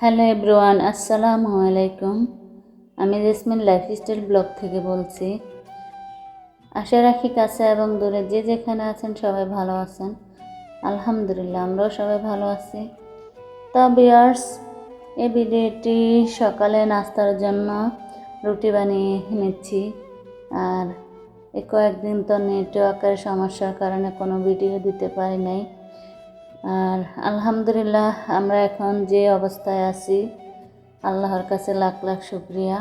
Hello everyone, আসসালামু আলাইকুম। আমি জেসমিন লাইফস্টাইল ব্লগ থেকে বলছি। আশা রাখি কাছে এবং দূরে যে যেখানে আছেন সবাই ভালো আছেন। আলহামদুলিল্লাহ, আমরাও সবাই ভালো আছি। তো ভিউয়ার্স, এই ভিডিওটি সকালে নাস্তার জন্য রুটি বানিয়ে নিচ্ছি। আর কয়েকদিন তো নেটওয়ার্কের সমস্যার কারণে কোনো ভিডিও দিতে পারি নাই। আর আলহামদুলিল্লাহ, আমরা এখন যে অবস্থায় আছি আল্লাহর কাছে লাখ লাখ শুকরিয়া।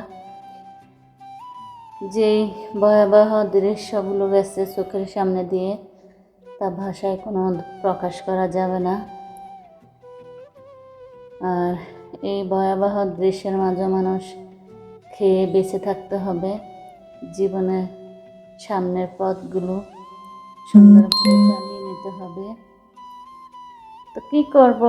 যেই ভয়াবহ দৃশ্যগুলো গেছে চোখের সামনে দিয়ে, তা ভাষায় কোনো প্রকাশ করা যাবে না। আর এই ভয়াবহ দৃশ্যের মাঝে মানুষ খেয়ে বেঁচে থাকতে হবে। জীবনের সামনের পথগুলো সুন্দরভাবে চালিয়ে নিতে হবে। তো কী করব,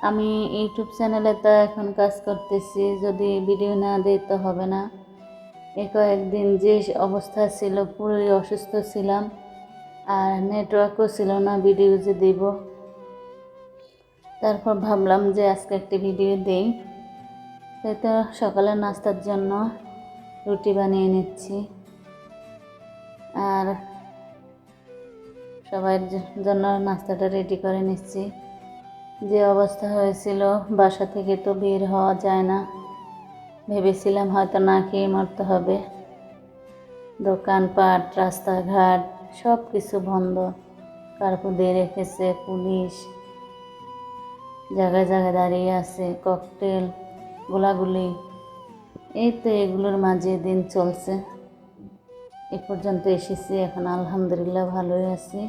আমি ইউটিউব চ্যানেলে তো এখন কাজ করতেছি, যদি ভিডিও না দিই তো হবে না। এই কয়েকদিন যে অবস্থা ছিল, পুরোই অসুস্থ ছিলাম, আর নেটওয়ার্কও ছিল না ভিডিও যে দেব। তারপর ভাবলাম যে আজকে একটি ভিডিও দেই। তাই তো সকালে নাস্তার জন্য রুটি বানিয়ে নিচ্ছি, আর সবার জন্য নাস্তাটা রেডি করে নিচ্ছি। যে অবস্থা হয়েছিল, বাসা থেকে তো বের হওয়া যায় না। ভেবেছিলাম হয়তো না খেয়ে মরতে হবে। দোকানপাট, রাস্তাঘাট সব কিছু বন্ধ, কার্ফু দিয়ে রেখেছে পুলিশ, জায়গায় জায়গায় দাঁড়িয়ে আছে, ককটেল, গোলাগুলি। এই তো এগুলোর মাঝে দিন চলছে। এ পর্যন্ত এসেছি, এখন আলহামদুলিল্লাহ ভালোই আছি।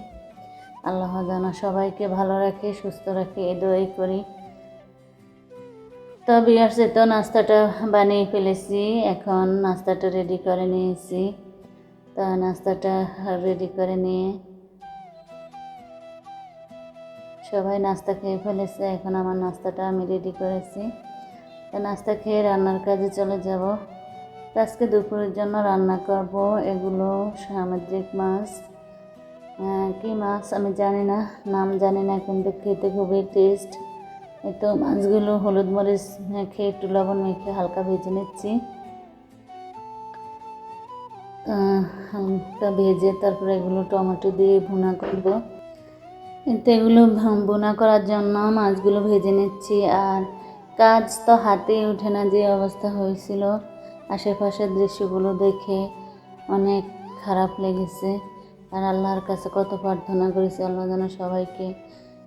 আল্লাহ যেন সবাইকে ভালো রাখে, সুস্থ রাখে, এই দোয়াই করি। তো ভিউয়ার্স, তো নাস্তাটা বানিয়ে ফেলেছি, এখন নাস্তাটা রেডি করে নিয়েছি। তো নাস্তাটা রেডি করে নিয়ে সবাই নাস্তা খেয়ে ফেলেছে, এখন আমার নাস্তাটা আমি রেডি করেছি। তো নাস্তা খেয়ে রান্নার কাজে চলে যাব। আজকে দুপুরের জন্য রান্না করব এগুলো সামুদ্রিক মাছ। কী মাছ আমি জানি না, নাম জানি না, কিন্তু খেতে খুবই টেস্ট। এই তো মাছগুলো হলুদ মরিচ মেখে, একটু লবণ মেখে হালকা ভেজে নিচ্ছি। হালকা ভেজে তারপরে এগুলো টমেটো দিয়ে ভুনা করব। কিন্তু এগুলো ভুনা করার জন্য মাছগুলো ভেজে নিচ্ছি। আর কাজ তো হাতেই ওঠে না, যে অবস্থা হয়েছিল আশেপাশের দৃশ্যগুলো দেখে অনেক খারাপ লেগেছে। আর আল্লাহর কাছে কত প্রার্থনা করেছি, আল্লাহ যেন সবাইকে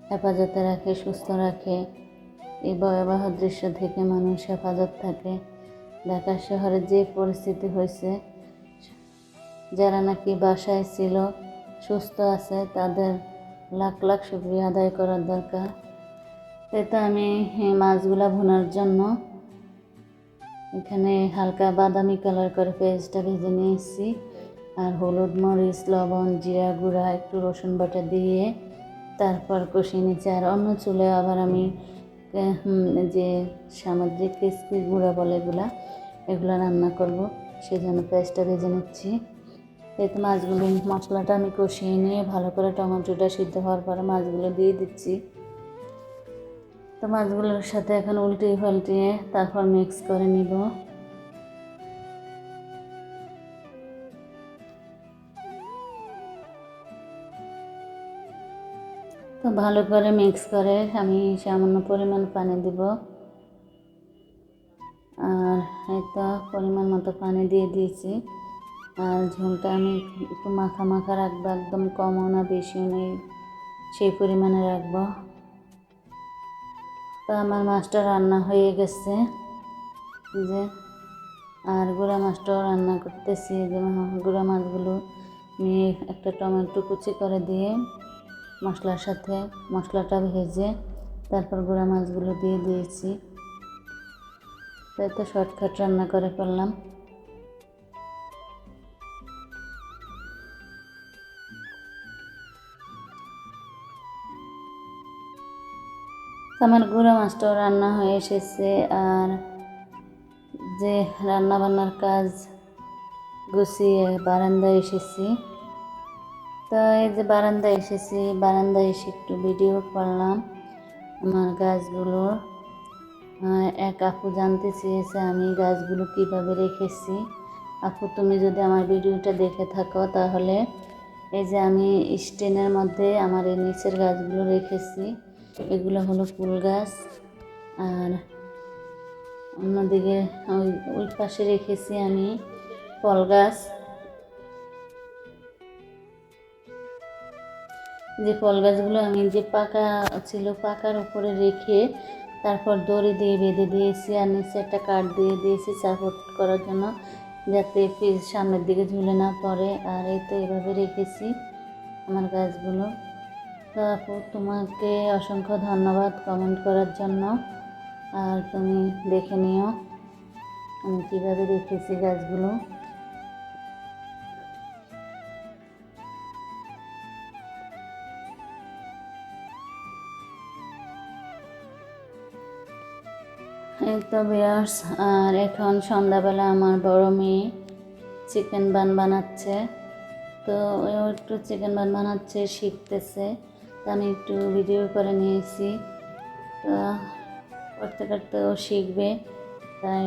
হেফাজতে রাখে, সুস্থ রাখে। এই ভয়াবহ দৃশ্য থেকে মানুষ হেফাজত থাকে। ঢাকা শহরে যে পরিস্থিতি হয়েছে, যারা নাকি বাসায় ছিল, সুস্থ আছে, তাদের লাখ লাখ শুকরিয়া আদায় করার দরকার। তাই তো আমি মাছগুলা ভুনার জন্য এখানে হালকা বাদামি কালার করে পেঁয়াজটা ভেজে নিয়েছি। আর হলুদ মরিচ লবণ জিরা গুঁড়া একটু রসুন বাটা দিয়ে তারপর কষিয়ে নিচ্ছি। আর অন্য চুলে আবার আমি যে সামুদ্রিক ক্রিসপি গুঁড়া বলে এগুলো রান্না করব, সেজন্য পেঁয়াজটা ভেজে নিচ্ছি। এতে মাছগুলো মশলাটা আমি কষিয়ে নিয়ে ভালো করে টমেটোটা সিদ্ধ হওয়ার পরে মাছগুলো দিয়ে দিচ্ছি। তো মাছগুলোর সাথে এখন উল্টিয়ে পাল্টিয়ে তারপর মিক্স করে নিব। তো ভালো করে মিক্স করে আমি সামান্য পরিমাণ পানি দিব। আর এই তো পরিমাণ মতো পানি দিয়ে দিয়েছি। আর ঝোলটা আমি একটু মাখা মাখা রাখবো, একদম কমও না বেশিও নেই, সেই পরিমাণে রাখবো। তো আমার মাছটা রান্না হয়ে গেছে যে, আর গুঁড়া মাছটাও রান্না করতেছি। যে গুঁড়া মাছগুলো নিয়ে একটা টমেটো কুচি করে দিয়ে মশলার সাথে মশলাটা ভেজে তারপর গুঁড়া মাছগুলো দিয়ে দিয়েছি। তাই তো শর্টকাট রান্না করে ফেললাম। আমার গুঁড়া মাছটাও রান্না হয়ে এসেছে। আর যে রান্না বান্নার কাজ গুছিয়ে বারান্দায় এসেছি। তো এই যে বারান্দায় এসেছি, বারান্দায় এসে একটু ভিডিও করলাম। আমার গাছগুলোর এক আপু জানতে চেয়েছে আমি গাছগুলো কিভাবে রেখেছি। আপু, তুমি যদি আমার ভিডিওটা দেখে থাকো তাহলে এই যে আমি স্ট্যান্ডের মধ্যে আমার এই নিচের গাছগুলো রেখেছি। এগুলো হলো ফুল গাছ, আর অন্যদিকে ওই পাশে রেখেছি আমি ফল গাছ। যে ফল গাছগুলো আমি যে পাকা ছিল পাকার উপরে রেখে তারপর দড়ি দিয়ে বেঁধে দিয়েছি, আর নিচে একটা কাঠ দিয়ে দিয়েছি সাপোর্ট করার জন্য, যাতে সামনের দিকে ঝুলে না পড়ে। আর এই তো এভাবে রেখেছি আমার গাছগুলো। তো আপু, তোমাকে অসংখ্য ধন্যবাদ কমেন্ট করার জন্য। আর তুমি দেখে নিও আমি কীভাবে রেখেছি গাছগুলো। এই তো ভিউয়ার্স, আর এখন সন্ধ্যাবেলা আমার বড় মেয়ে চিকেন বান বানাচ্ছে। তো ও একটু চিকেন বান বানাচ্ছে, শিখতেছে। তো আমি একটু ভিডিও করে নিয়েছি। তো করতে করতে ও শিখবে, তাই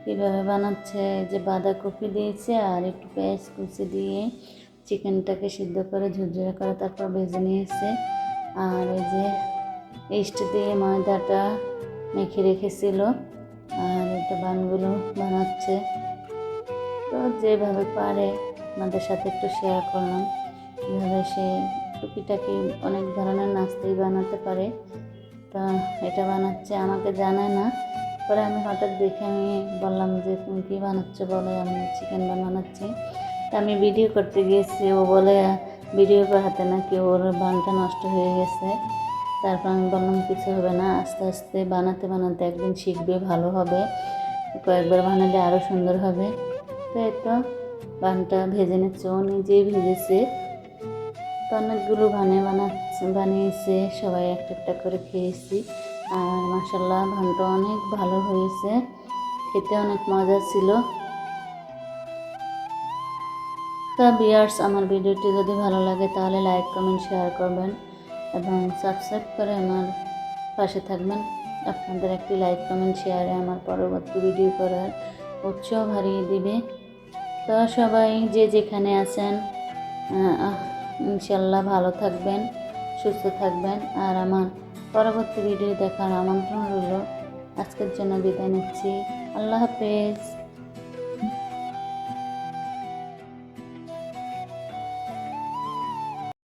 কীভাবে বানাচ্ছে, যে বাঁধাকপি দিয়েছে আর একটু পেঁয়াজ কুচি দিয়ে চিকেনটাকে সিদ্ধ করে ঝুরঝুরে করে তারপর ভেজে নিয়েছে। আর এই যে ইস্ট দিয়ে ময়দাটা মেখে রেখেছিল, আর এটা বানগুলো বানাচ্ছে। তো যেভাবে পারে আমাদের সাথে একটু শেয়ার করলাম। এভাবে সে টুকিটাকি অনেক ধরনের নাস্তাই বানাতে পারে। তা এটা বানাচ্ছে, আমাকে জানায় না। পরে আমি হঠাৎ দেখে আমি বললাম যে তুমি কী বানাচ্ছ, বলে আমি চিকেন বানাচ্ছি। তা আমি ভিডিও করতে গিয়েছি, ও বলে ভিডিও করাতে নাকি ওর বানটা নষ্ট হয়ে গেছে। তারপর আমি বললাম কিছু হবে না, আস্তে আস্তে বানাতে বানাতে একদিন শিখবে, ভালো হবে, কয়েকবার বানালে আরও সুন্দর হবে। তো এই তো বানটা ভেজে নিচ্ছে, ও নিজেই ভেজেছে। তো অনেকগুলো বানিয়েছে, সবাই একটা একটা করে খেয়েছি। আর মাশাআল্লাহ ভানটা অনেক ভালো হয়েছে, খেতে অনেক মজা ছিল। তো ভিউয়ার্স, আমার ভিডিওটি যদি ভালো লাগে তাহলে লাইক কমেন্ট শেয়ার করবেন এবং সাবস্ক্রাইব করে আমার পাশে থাকবেন। আপনাদের একটি লাইক কমেন্ট শেয়ারে আমার পরবর্তী ভিডিও করার উৎসাহ বাড়িয়ে দিবে। তো সবাই যে যেখানে আছেন ইনশাল্লাহ ভালো থাকবেন, সুস্থ থাকবেন। আর আমার পরবর্তী ভিডিও দেখার আমন্ত্রণ রইল। আজকের জন্য বিদায় নিচ্ছি। আল্লাহ হাফেজ।